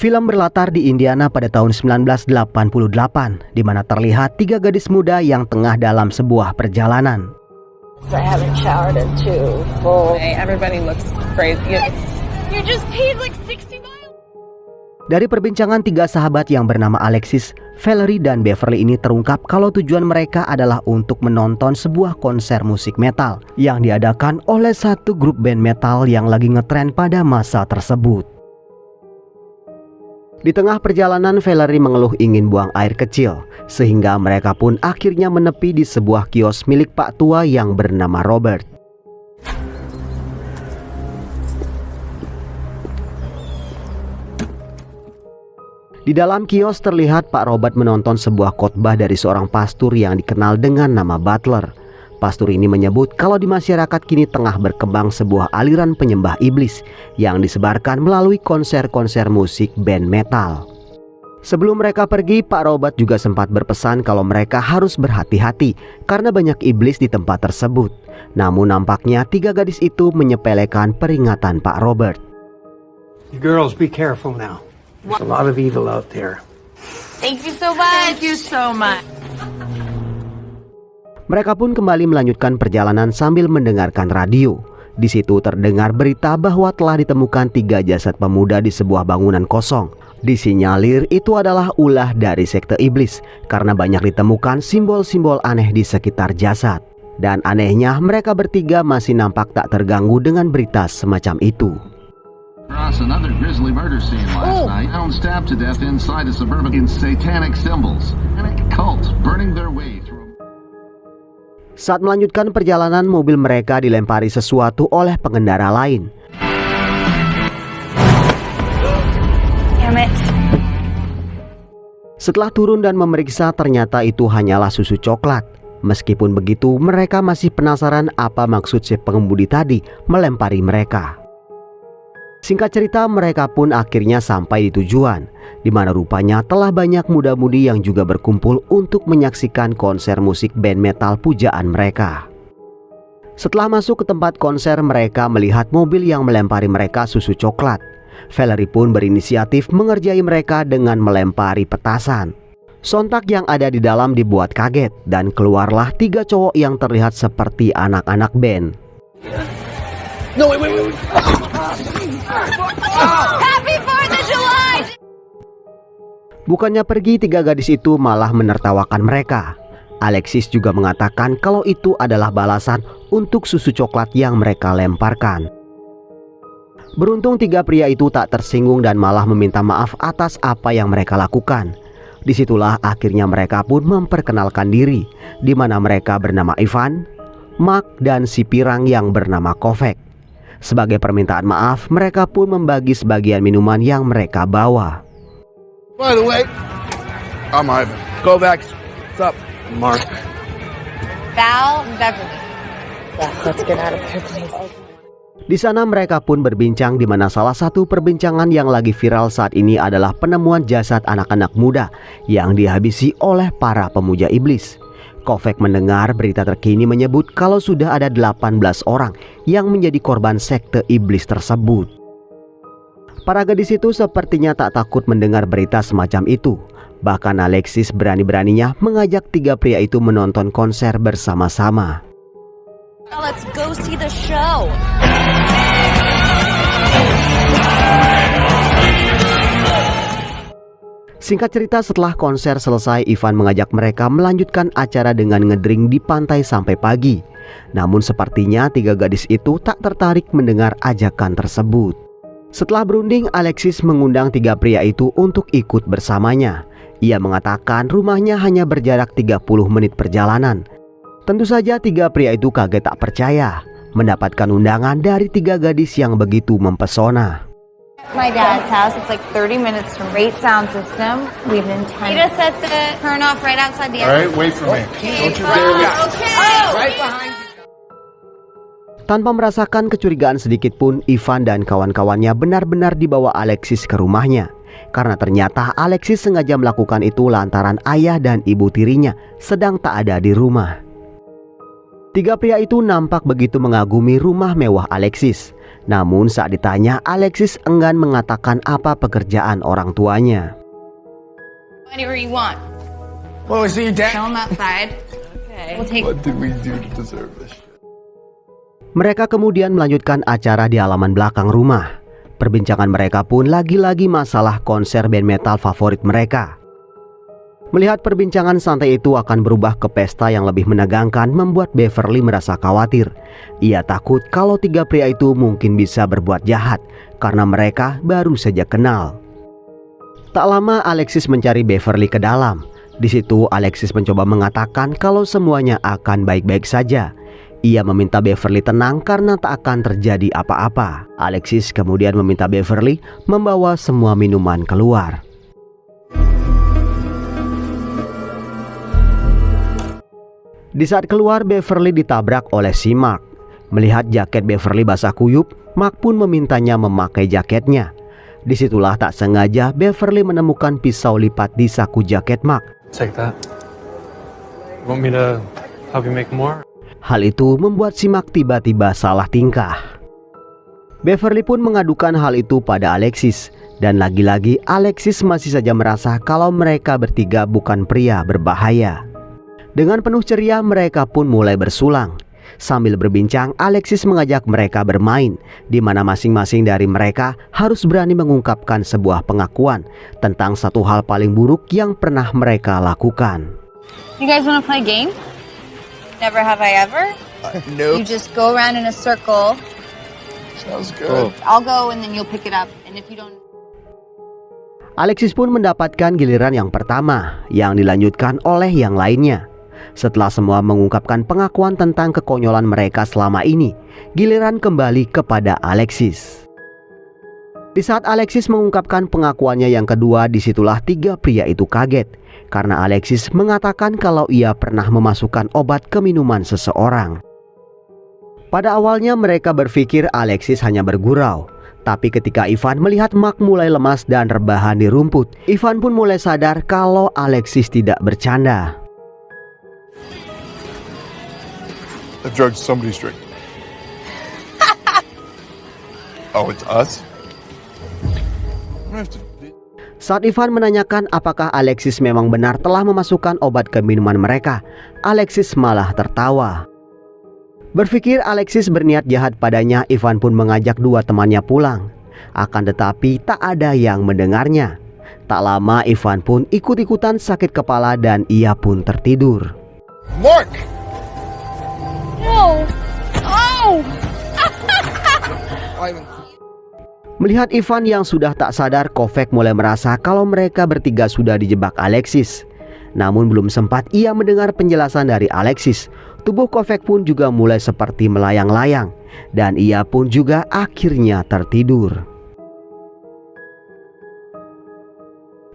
Film berlatar di Indiana pada tahun 1988, di mana terlihat 3 gadis muda yang tengah dalam sebuah perjalanan. I haven't showered in 2 full. Everybody looks crazy. You just paid like 60 miles. Dari perbincangan 3 sahabat yang bernama Alexis, Valerie, dan Beverly ini terungkap kalau tujuan mereka adalah untuk menonton sebuah konser musik metal yang diadakan oleh satu grup band metal yang lagi ngetren pada masa tersebut. Di tengah perjalanan, Valerie mengeluh ingin buang air kecil, sehingga mereka pun akhirnya menepi di sebuah kios milik Pak Tua yang bernama Robert. Di dalam kios terlihat Pak Robert menonton sebuah khotbah dari seorang pastor yang dikenal dengan nama Butler. Pastor ini menyebut kalau di masyarakat kini tengah berkembang sebuah aliran penyembah iblis yang disebarkan melalui konser-konser musik band metal. Sebelum mereka pergi, Pak Robert juga sempat berpesan kalau mereka harus berhati-hati karena banyak iblis di tempat tersebut. Namun nampaknya 3 gadis itu menyepelekan peringatan Pak Robert. You girls, be careful now. There's a lot of evil out there. Thank you so much. Thank you so much. Mereka pun kembali melanjutkan perjalanan sambil mendengarkan radio. Di situ terdengar berita bahwa telah ditemukan 3 jasad pemuda di sebuah bangunan kosong. Disinyalir itu adalah ulah dari sekte iblis karena banyak ditemukan simbol-simbol aneh di sekitar jasad. Dan anehnya mereka bertiga masih nampak tak terganggu dengan berita semacam itu. Another grisly murder scene last night. Found stabbed to death inside a suburban in satanic symbols. And a cult burning their way through. Saat melanjutkan perjalanan, mobil mereka dilempari sesuatu oleh pengendara lain. Damn it. Setelah turun dan memeriksa, ternyata itu hanyalah susu coklat. Meskipun begitu, mereka masih penasaran apa maksud si pengemudi tadi melempari mereka. Singkat cerita, mereka pun akhirnya sampai di tujuan, di mana rupanya telah banyak muda-mudi yang juga berkumpul untuk menyaksikan konser musik band metal pujaan mereka. Setelah masuk ke tempat konser, mereka melihat mobil yang melempari mereka susu coklat. Valerie pun berinisiatif mengerjai mereka dengan melempari petasan. Sontak yang ada di dalam dibuat kaget dan keluarlah 3 cowok yang terlihat seperti anak-anak band. No, wait. Happy 4th of July. Bukannya pergi, 3 gadis itu malah menertawakan mereka. Alexis juga mengatakan kalau itu adalah balasan untuk susu coklat yang mereka lemparkan. Beruntung 3 pria itu tak tersinggung dan malah meminta maaf atas apa yang mereka lakukan. Disitulah akhirnya mereka pun memperkenalkan diri, di mana mereka bernama Ivan, Mark, dan si pirang yang bernama Kovac. Sebagai permintaan maaf, mereka pun membagi sebagian minuman yang mereka bawa. By the way, I'm Ivan. Kovacs, what's up? Mark. Val and Beverly. Yeah, let's get out of here, please. Di sana mereka pun berbincang, di mana salah satu perbincangan yang lagi viral saat ini adalah penemuan jasad anak-anak muda yang dihabisi oleh para pemuja iblis. Kovac mendengar berita terkini menyebut kalau sudah ada 18 orang yang menjadi korban sekte iblis tersebut. Para gadis itu sepertinya tak takut mendengar berita semacam itu. Bahkan Alexis berani-beraninya mengajak 3 pria itu menonton konser bersama-sama. Let's go see the show. Singkat cerita, setelah konser selesai, Ivan mengajak mereka melanjutkan acara dengan ngedrink di pantai sampai pagi. Namun sepertinya 3 gadis itu tak tertarik mendengar ajakan tersebut. Setelah berunding, Alexis mengundang 3 pria itu untuk ikut bersamanya. Ia mengatakan rumahnya hanya berjarak 30 menit perjalanan. Tentu saja 3 pria itu kaget tak percaya mendapatkan undangan dari 3 gadis yang begitu mempesona. My dad's house. It's like 30 minutes from great sound system. We've been he just set the turn off right outside the. All right, wait for me. Don't you dare leave. Right behind you. Tanpa merasakan kecurigaan sedikit pun, Ivan dan kawan-kawannya benar-benar dibawa Alexis ke rumahnya. Karena ternyata Alexis sengaja melakukan itu lantaran ayah dan ibu tirinya sedang tak ada di rumah. 3 pria itu nampak begitu mengagumi rumah mewah Alexis. Namun saat ditanya, Alexis enggan mengatakan apa pekerjaan orang tuanya. Whatever you want. Well, we see your dad. Show him outside. Okay. We'll take. What did we do to deserve this? Mereka kemudian melanjutkan acara di halaman belakang rumah. Perbincangan mereka pun lagi-lagi masalah konser band metal favorit mereka. Melihat perbincangan santai itu akan berubah ke pesta yang lebih menegangkan membuat Beverly merasa khawatir. Ia takut kalau 3 pria itu mungkin bisa berbuat jahat karena mereka baru saja kenal. Tak lama Alexis mencari Beverly ke dalam. Di situ Alexis mencoba mengatakan kalau semuanya akan baik-baik saja. Ia meminta Beverly tenang karena tak akan terjadi apa-apa. Alexis kemudian meminta Beverly membawa semua minuman keluar. Di saat keluar, Beverly ditabrak oleh si Mark. Melihat jaket Beverly basah kuyup, Mark pun memintanya memakai jaketnya. Disitulah tak sengaja Beverly menemukan pisau lipat di saku jaket Mark. Take that. Want me to help you make more? Hal itu membuat si Mark tiba-tiba salah tingkah. Beverly pun mengadukan hal itu pada Alexis. Dan lagi-lagi Alexis masih saja merasa kalau mereka bertiga bukan pria berbahaya. Dengan penuh ceria mereka pun mulai bersulang. Sambil berbincang, Alexis mengajak mereka bermain, di mana masing-masing dari mereka harus berani mengungkapkan sebuah pengakuan tentang satu hal paling buruk yang pernah mereka lakukan. You guys want to play a game? Never have I ever. You Nope. just go around in a circle. Sounds good. I'll go and then you'll pick it up. And if you don't. Alexis pun mendapatkan giliran yang pertama, yang dilanjutkan oleh yang lainnya. Setelah semua mengungkapkan pengakuan tentang kekonyolan mereka selama ini, giliran kembali kepada Alexis. Di saat Alexis mengungkapkan pengakuannya yang kedua, disitulah 3 pria itu kaget karena Alexis mengatakan kalau ia pernah memasukkan obat ke minuman seseorang. Pada awalnya mereka berpikir Alexis hanya bergurau. Tapi ketika Ivan melihat Mark mulai lemas dan rebahan di rumput, Ivan pun mulai sadar kalau Alexis tidak bercanda. The drug's somebody's drink. Oh, it's us? Saat Ivan menanyakan apakah Alexis memang benar telah memasukkan obat ke minuman mereka, Alexis malah tertawa. Berpikir Alexis berniat jahat padanya, Ivan pun mengajak 2 temannya pulang. Akan tetapi tak ada yang mendengarnya. Tak lama Ivan pun ikut-ikutan sakit kepala dan ia pun tertidur. Mark! No. Oh. Ivan. Melihat Ivan yang sudah tak sadar, Kovac mulai merasa kalau mereka bertiga sudah dijebak Alexis. Namun belum sempat ia mendengar penjelasan dari Alexis, tubuh Kovac pun juga mulai seperti melayang-layang dan ia pun juga akhirnya tertidur.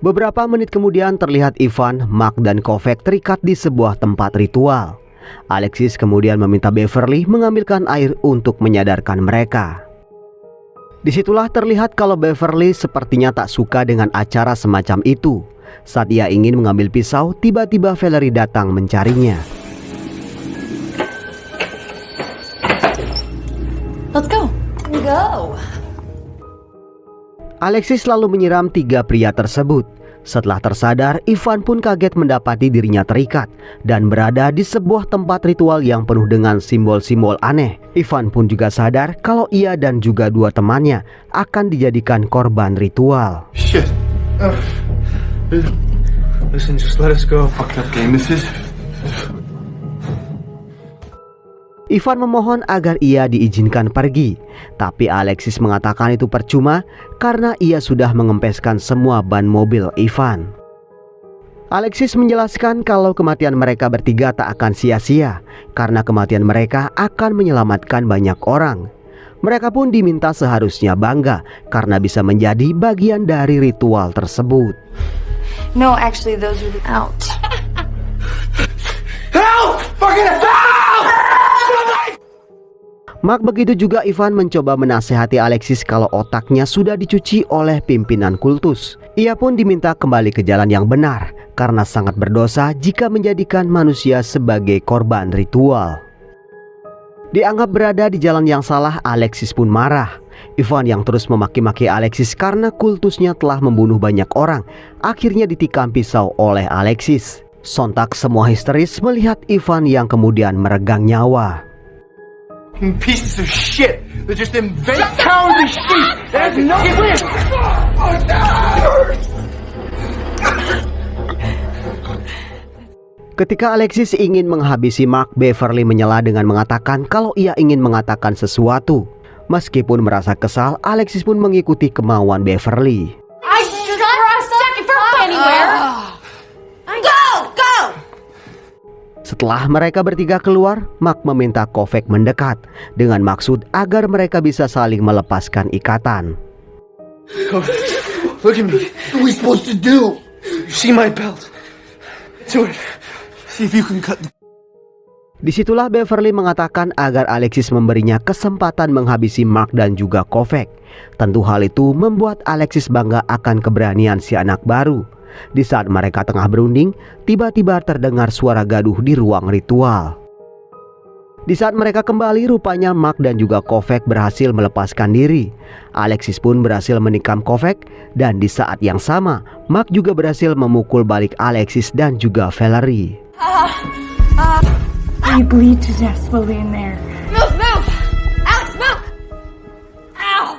Beberapa menit kemudian terlihat Ivan, Mark dan Kovac terikat di sebuah tempat ritual. Alexis kemudian meminta Beverly mengambilkan air untuk menyadarkan mereka. Disitulah terlihat kalau Beverly sepertinya tak suka dengan acara semacam itu. Saat ia ingin mengambil pisau, tiba-tiba Valerie datang mencarinya. Let's go. Go. Alexis lalu menyiram 3 pria tersebut. Setelah tersadar, Ivan pun kaget mendapati dirinya terikat dan berada di sebuah tempat ritual yang penuh dengan simbol-simbol aneh. Ivan pun juga sadar kalau ia dan juga 2 temannya akan dijadikan korban ritual. Shit. Listen, just let us go. Fucked up game this is. Ivan memohon agar ia diizinkan pergi, tapi Alexis mengatakan itu percuma karena ia sudah mengempeskan semua ban mobil Ivan. Alexis menjelaskan kalau kematian mereka bertiga tak akan sia-sia karena kematian mereka akan menyelamatkan banyak orang. Mereka pun diminta seharusnya bangga karena bisa menjadi bagian dari ritual tersebut. No, actually, those are out. Help! Fucking help! Mark begitu juga Ivan mencoba menasehati Alexis kalau otaknya sudah dicuci oleh pimpinan kultus. Ia pun diminta kembali ke jalan yang benar karena sangat berdosa jika menjadikan manusia sebagai korban ritual. Dianggap berada di jalan yang salah, Alexis pun marah. Ivan yang terus memaki-maki Alexis karena kultusnya telah membunuh banyak orang, akhirnya ditikam pisau oleh Alexis. Sontak semua histeris melihat Ivan yang kemudian meregang nyawa. Pieces of shit that just invade towns and streets. There's no way. Ketika Alexis ingin menghabisi Mark, Beverly menyela dengan mengatakan kalau ia ingin mengatakan sesuatu. Meskipun merasa kesal, Alexis pun mengikuti kemauan Beverly. Setelah mereka bertiga keluar, Mark meminta Kovac mendekat dengan maksud agar mereka bisa saling melepaskan ikatan. Look at me. What are we supposed to do? You see my belt? Do it. See if you can cut the... Disitulah Beverly mengatakan agar Alexis memberinya kesempatan menghabisi Mark dan juga Kovac. Tentu hal itu membuat Alexis bangga akan keberanian si anak baru. Di saat mereka tengah berunding, tiba-tiba terdengar suara gaduh di ruang ritual. Di saat mereka kembali, rupanya Mark dan juga Kovac berhasil melepaskan diri. Alexis pun berhasil menikam Kovac, dan di saat yang sama, Mark juga berhasil memukul balik Alexis dan juga Valerie. You bleed to death slowly in there. Move! Alex, move! Ow!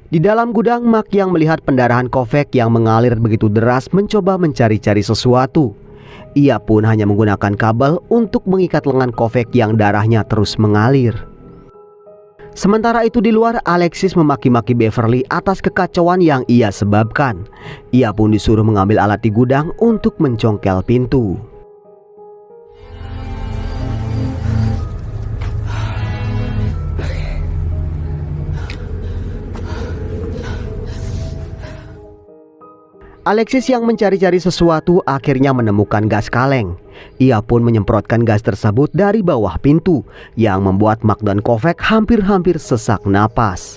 Di dalam gudang, Mark yang melihat pendarahan Kovac yang mengalir begitu deras mencoba mencari-cari sesuatu. Ia pun hanya menggunakan kabel untuk mengikat lengan Kovac yang darahnya terus mengalir. Sementara itu di luar, Alexis memaki-maki Beverly atas kekacauan yang ia sebabkan. Ia pun disuruh mengambil alat di gudang untuk mencongkel pintu. Alexis yang mencari-cari sesuatu akhirnya menemukan gas kaleng. Ia pun menyemprotkan gas tersebut dari bawah pintu yang membuat Mark dan Kovac hampir-hampir sesak napas.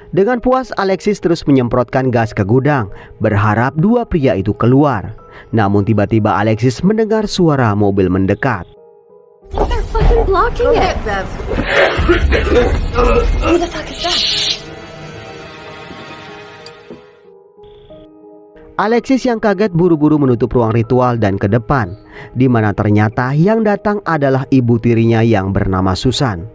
Dengan puas, Alexis terus menyemprotkan gas ke gudang, berharap dua pria itu keluar. Namun tiba-tiba Alexis mendengar suara mobil mendekat. They're fucking blocking it. Who the fuck is that? Alexis yang kaget buru-buru menutup ruang ritual dan ke depan, di mana ternyata yang datang adalah ibu tirinya yang bernama Susan.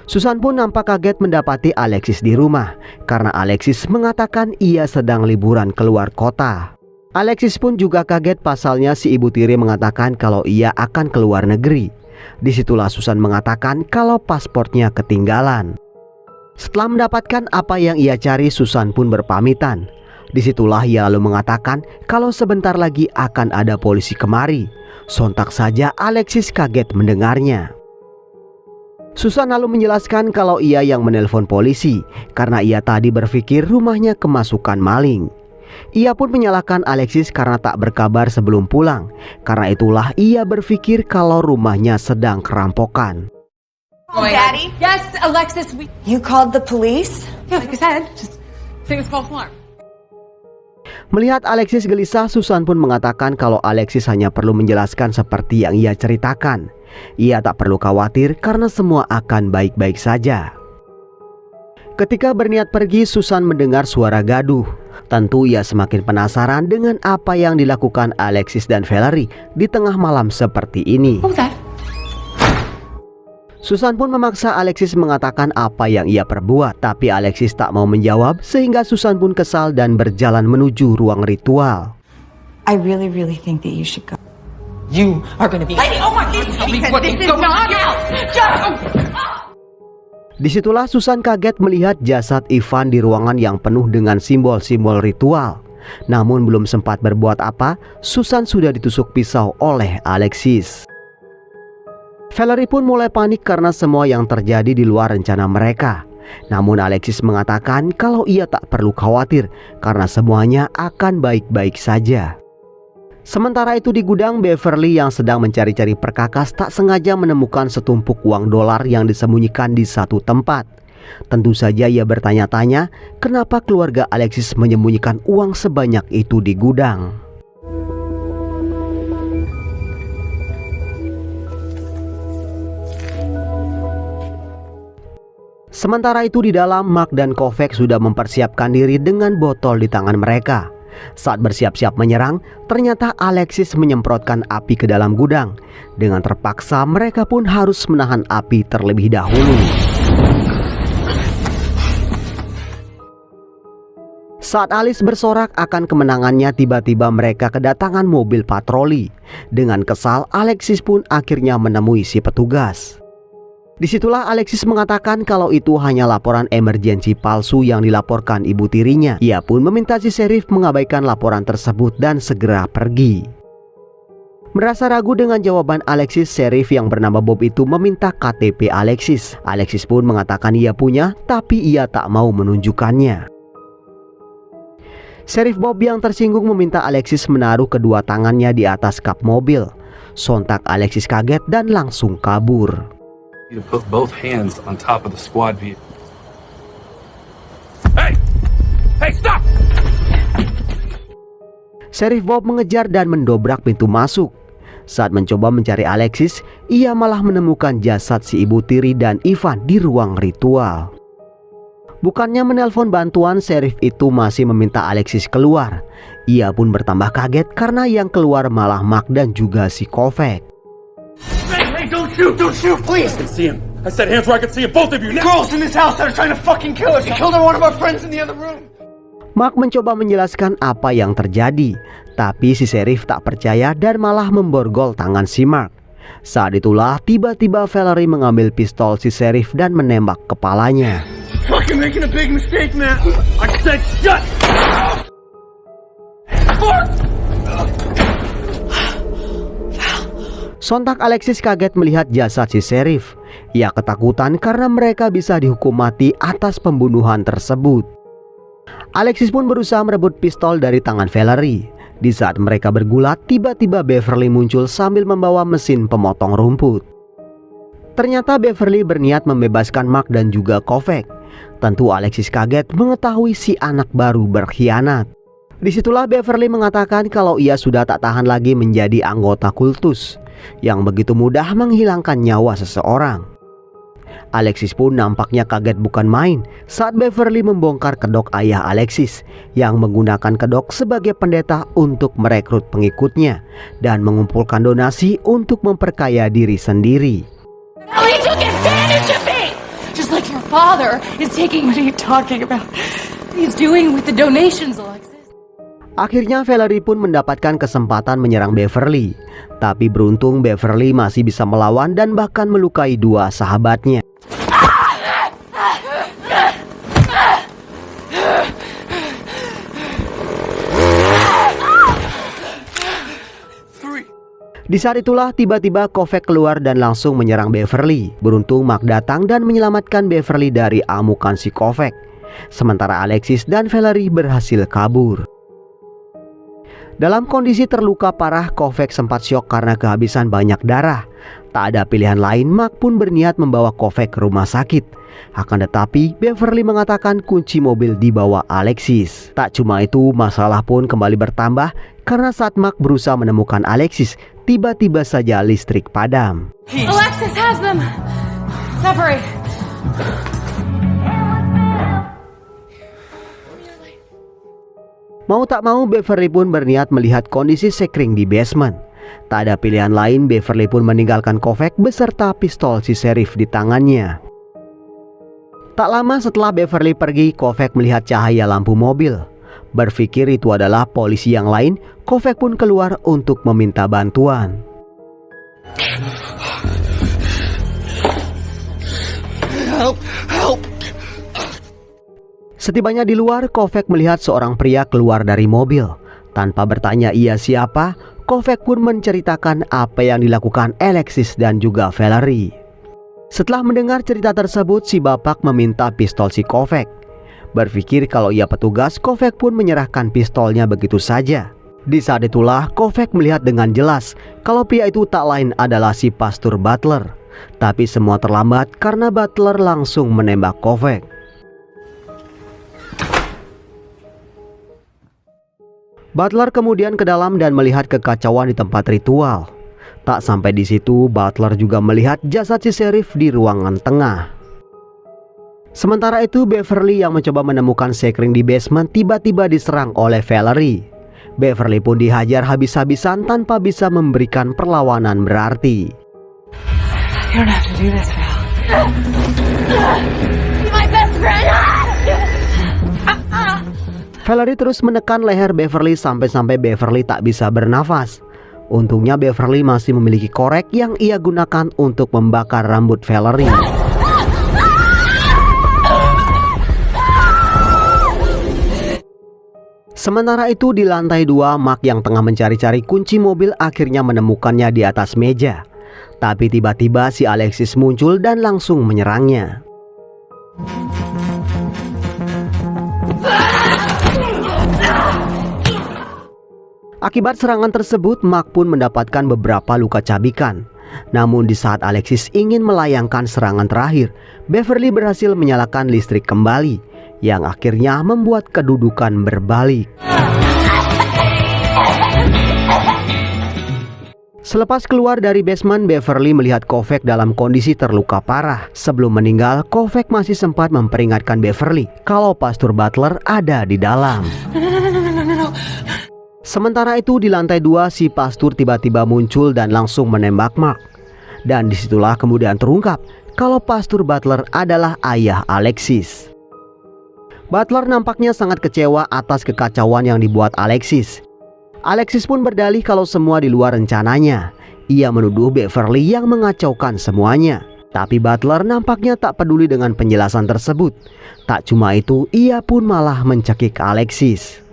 Susan pun nampak kaget mendapati Alexis di rumah, karena Alexis mengatakan ia sedang liburan keluar kota. Alexis pun juga kaget pasalnya si ibu tiri mengatakan kalau ia akan keluar negeri. Disitulah Susan mengatakan kalau pasportnya ketinggalan. Setelah mendapatkan apa yang ia cari, Susan pun berpamitan. Disitulah ia lalu mengatakan kalau sebentar lagi akan ada polisi kemari. Sontak saja Alexis kaget mendengarnya. Susan lalu menjelaskan kalau ia yang menelpon polisi karena ia tadi berpikir rumahnya kemasukan maling. Ia pun menyalahkan Alexis karena tak berkabar sebelum pulang. Karena itulah ia berpikir kalau rumahnya sedang kerampokan. Daddy? Yes, Alexis, You called the police? yeah, like I said, just think it's false alarm. Melihat Alexis gelisah, Susan pun mengatakan kalau Alexis hanya perlu menjelaskan seperti yang ia ceritakan. Ia tak perlu khawatir karena semua akan baik-baik saja. Ketika berniat pergi, Susan mendengar suara gaduh. Tentu ia semakin penasaran dengan apa yang dilakukan Alexis dan Valerie di tengah malam seperti ini. What was that? Susan pun memaksa Alexis mengatakan apa yang ia perbuat, tapi Alexis tak mau menjawab sehingga Susan pun kesal dan berjalan menuju ruang ritual. I really think that you should go. You are going to be... Oh my God! This is not out! Disitulah Susan kaget melihat jasad Ivan di ruangan yang penuh dengan simbol-simbol ritual. Namun belum sempat berbuat apa, Susan sudah ditusuk pisau oleh Alexis. Valerie pun mulai panik karena semua yang terjadi di luar rencana mereka. Namun Alexis mengatakan kalau ia tak perlu khawatir karena semuanya akan baik-baik saja. Sementara itu di gudang, Beverly yang sedang mencari-cari perkakas tak sengaja menemukan setumpuk uang dolar yang disembunyikan di satu tempat. Tentu saja ia bertanya-tanya kenapa keluarga Alexis menyembunyikan uang sebanyak itu di gudang. Sementara itu di dalam, Mark dan Kovac sudah mempersiapkan diri dengan botol di tangan mereka. Saat bersiap-siap menyerang, ternyata Alexis menyemprotkan api ke dalam gudang. Dengan terpaksa mereka pun harus menahan api terlebih dahulu. Saat Alice bersorak akan kemenangannya, tiba-tiba mereka kedatangan mobil patroli. Dengan kesal, Alexis pun akhirnya menemui si petugas. Disitulah Alexis mengatakan kalau itu hanya laporan emergensi palsu yang dilaporkan ibu tirinya. Ia pun meminta si Sheriff mengabaikan laporan tersebut dan segera pergi. Merasa ragu dengan jawaban Alexis, Sheriff yang bernama Bob itu meminta KTP Alexis. Alexis pun mengatakan ia punya, tapi ia tak mau menunjukkannya. Sheriff Bob yang tersinggung meminta Alexis menaruh kedua tangannya di atas kap mobil. Sontak Alexis kaget dan langsung kabur. You put both hands on top of the squad vehicle. Hey! Hey, stop! Sheriff Bob mengejar dan mendobrak pintu masuk. Saat mencoba mencari Alexis, ia malah menemukan jasad si ibu tiri dan Ivan di ruang ritual. Bukannya menelpon bantuan, Sheriff itu masih meminta Alexis keluar. Ia pun bertambah kaget karena yang keluar malah Mark dan juga si Kovac. Hey, don't shoot, please! I can see him. I said hands where I could see him, both of you. Now. Girls in this house that are trying to fucking kill us. They killed one of our friends in the other room. Mark mencoba menjelaskan apa yang terjadi, tapi si Sheriff tak percaya dan malah memborgol tangan si Mark. Saat itulah tiba-tiba Valerie mengambil pistol si Sheriff dan menembak kepalanya. Fucking making a big mistake, man. I said shut. Sontak Alexis kaget melihat jasad si Sheriff. Ia ketakutan karena mereka bisa dihukum mati atas pembunuhan tersebut. Alexis pun berusaha merebut pistol dari tangan Valerie. Di saat mereka bergulat, tiba-tiba Beverly muncul sambil membawa mesin pemotong rumput. Ternyata Beverly berniat membebaskan Mark dan juga Kovac. Tentu Alexis kaget mengetahui si anak baru berkhianat. Disitulah Beverly mengatakan kalau ia sudah tak tahan lagi menjadi anggota kultus yang begitu mudah menghilangkan nyawa seseorang. Alexis pun nampaknya kaget bukan main saat Beverly membongkar kedok ayah Alexis yang menggunakan kedok sebagai pendeta untuk merekrut pengikutnya dan mengumpulkan donasi untuk memperkaya diri sendiri. He took advantage of me! Just like your father is taking. What are you talking about? He's doing with the donations, Alexis. Akhirnya Valerie pun mendapatkan kesempatan menyerang Beverly. Tapi beruntung Beverly masih bisa melawan dan bahkan melukai dua sahabatnya. Di saat itulah tiba-tiba Kovac keluar dan langsung menyerang Beverly. Beruntung Mark datang dan menyelamatkan Beverly dari amukan si Kovac. Sementara Alexis dan Valerie berhasil kabur. Dalam kondisi terluka parah, Kovac sempat syok karena kehabisan banyak darah. Tak ada pilihan lain, Mark pun berniat membawa Kovac ke rumah sakit. Akan tetapi, Beverly mengatakan kunci mobil dibawa Alexis. Tak cuma itu, masalah pun kembali bertambah karena saat Mark berusaha menemukan Alexis, tiba-tiba saja listrik padam. Alexis has them. Separate. Mau tak mau, Beverly pun berniat melihat kondisi sekring di basement. Tak ada pilihan lain, Beverly pun meninggalkan Kovac beserta pistol si Sheriff di tangannya. Tak lama setelah Beverly pergi, Kovac melihat cahaya lampu mobil. Berpikir itu adalah polisi yang lain, Kovac pun keluar untuk meminta bantuan. Help! Setibanya di luar, Kovac melihat seorang pria keluar dari mobil. Tanpa bertanya ia siapa, Kovac pun menceritakan apa yang dilakukan Alexis dan juga Valerie. Setelah mendengar cerita tersebut, si bapak meminta pistol si Kovac. Berpikir kalau ia petugas, Kovac pun menyerahkan pistolnya begitu saja. Di saat itulah Kovac melihat dengan jelas kalau pria itu tak lain adalah si Pastor Butler. Tapi semua terlambat karena Butler langsung menembak Kovac. Butler kemudian ke dalam dan melihat kekacauan di tempat ritual. Tak sampai di situ, Butler juga melihat jasad si Sheriff di ruangan tengah. Sementara itu Beverly yang mencoba menemukan sekring di basement tiba-tiba diserang oleh Valerie. Beverly pun dihajar habis-habisan tanpa bisa memberikan perlawanan berarti. You don't have to do this, Val. My best friend! Valerie terus menekan leher Beverly sampai Beverly tak bisa bernafas. Untungnya Beverly masih memiliki korek yang ia gunakan untuk membakar rambut Valerie. Sementara itu di lantai 2, Mark yang tengah mencari-cari kunci mobil akhirnya menemukannya di atas meja. Tapi tiba-tiba si Alexis muncul dan langsung menyerangnya. Akibat serangan tersebut, Mark pun mendapatkan beberapa luka cabikan. Namun di saat Alexis ingin melayangkan serangan terakhir, Beverly berhasil menyalakan listrik kembali, yang akhirnya membuat kedudukan berbalik. Selepas keluar dari basement, Beverly melihat Kovac dalam kondisi terluka parah. Sebelum meninggal, Kovac masih sempat memperingatkan Beverly kalau Pastor Butler ada di dalam. Sementara itu di lantai 2, si pastor tiba-tiba muncul dan langsung menembak Mark. Dan disitulah kemudian terungkap kalau Pastor Butler adalah ayah Alexis. Butler nampaknya sangat kecewa atas kekacauan yang dibuat Alexis. Alexis pun berdalih kalau semua di luar rencananya. Ia menuduh Beverly yang mengacaukan semuanya. Tapi Butler nampaknya tak peduli dengan penjelasan tersebut. Tak cuma itu, ia pun malah mencekik Alexis.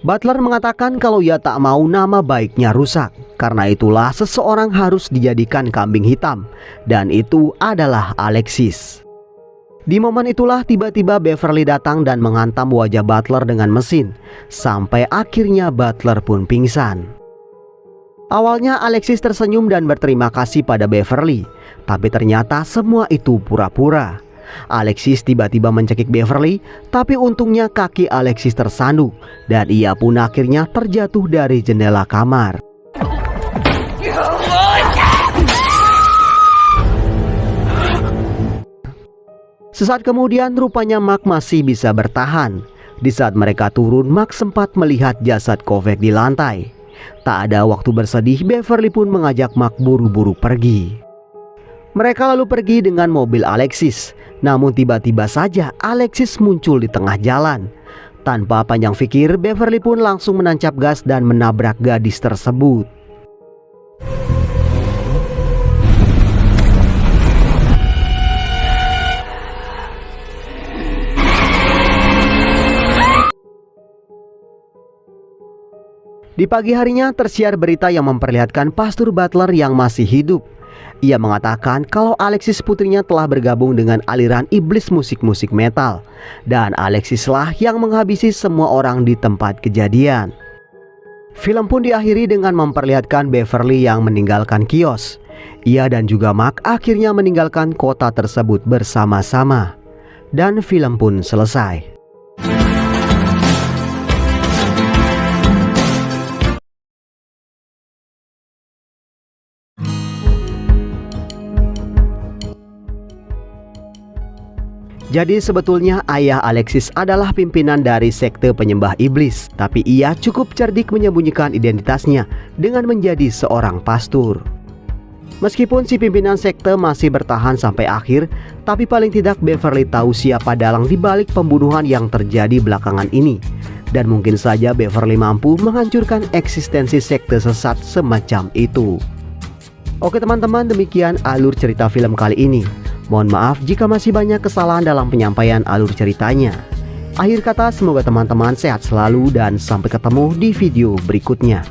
Butler mengatakan kalau ia tak mau nama baiknya rusak. Karena itulah seseorang harus dijadikan kambing hitam. Dan itu adalah Alexis. Di momen itulah tiba-tiba Beverly datang dan menghantam wajah Butler dengan mesin. Sampai akhirnya Butler pun pingsan. Awalnya Alexis tersenyum dan berterima kasih pada Beverly. Tapi ternyata semua itu pura-pura. Alexis tiba-tiba mencekik Beverly, tapi untungnya kaki Alexis tersandung dan ia pun akhirnya terjatuh dari jendela kamar. Sesaat kemudian rupanya Mark masih bisa bertahan. Di saat mereka turun, Mark sempat melihat jasad Kovac di lantai. Tak ada waktu bersedih, Beverly pun mengajak Mark buru-buru pergi. Mereka lalu pergi dengan mobil Alexis. Namun tiba-tiba saja Alexis muncul di tengah jalan. Tanpa panjang pikir, Beverly pun langsung menancap gas dan menabrak gadis tersebut. Di pagi harinya tersiar berita yang memperlihatkan Pastor Butler yang masih hidup. Ia mengatakan kalau Alexis putrinya telah bergabung dengan aliran iblis musik-musik metal. Dan Alexis lah yang menghabisi semua orang di tempat kejadian. Film pun diakhiri dengan memperlihatkan Beverly yang meninggalkan kios. Ia dan juga Mark akhirnya meninggalkan kota tersebut bersama-sama. Dan film pun selesai. Jadi sebetulnya ayah Alexis adalah pimpinan dari sekte penyembah iblis. Tapi ia cukup cerdik menyembunyikan identitasnya dengan menjadi seorang pastor. Meskipun si pimpinan sekte masih bertahan sampai akhir, tapi paling tidak Beverly tahu siapa dalang di balik pembunuhan yang terjadi belakangan ini. Dan mungkin saja Beverly mampu menghancurkan eksistensi sekte sesat semacam itu. Oke teman-teman, demikian alur cerita film kali ini. Mohon maaf jika masih banyak kesalahan dalam penyampaian alur ceritanya. Akhir kata, semoga teman-teman sehat selalu dan sampai ketemu di video berikutnya.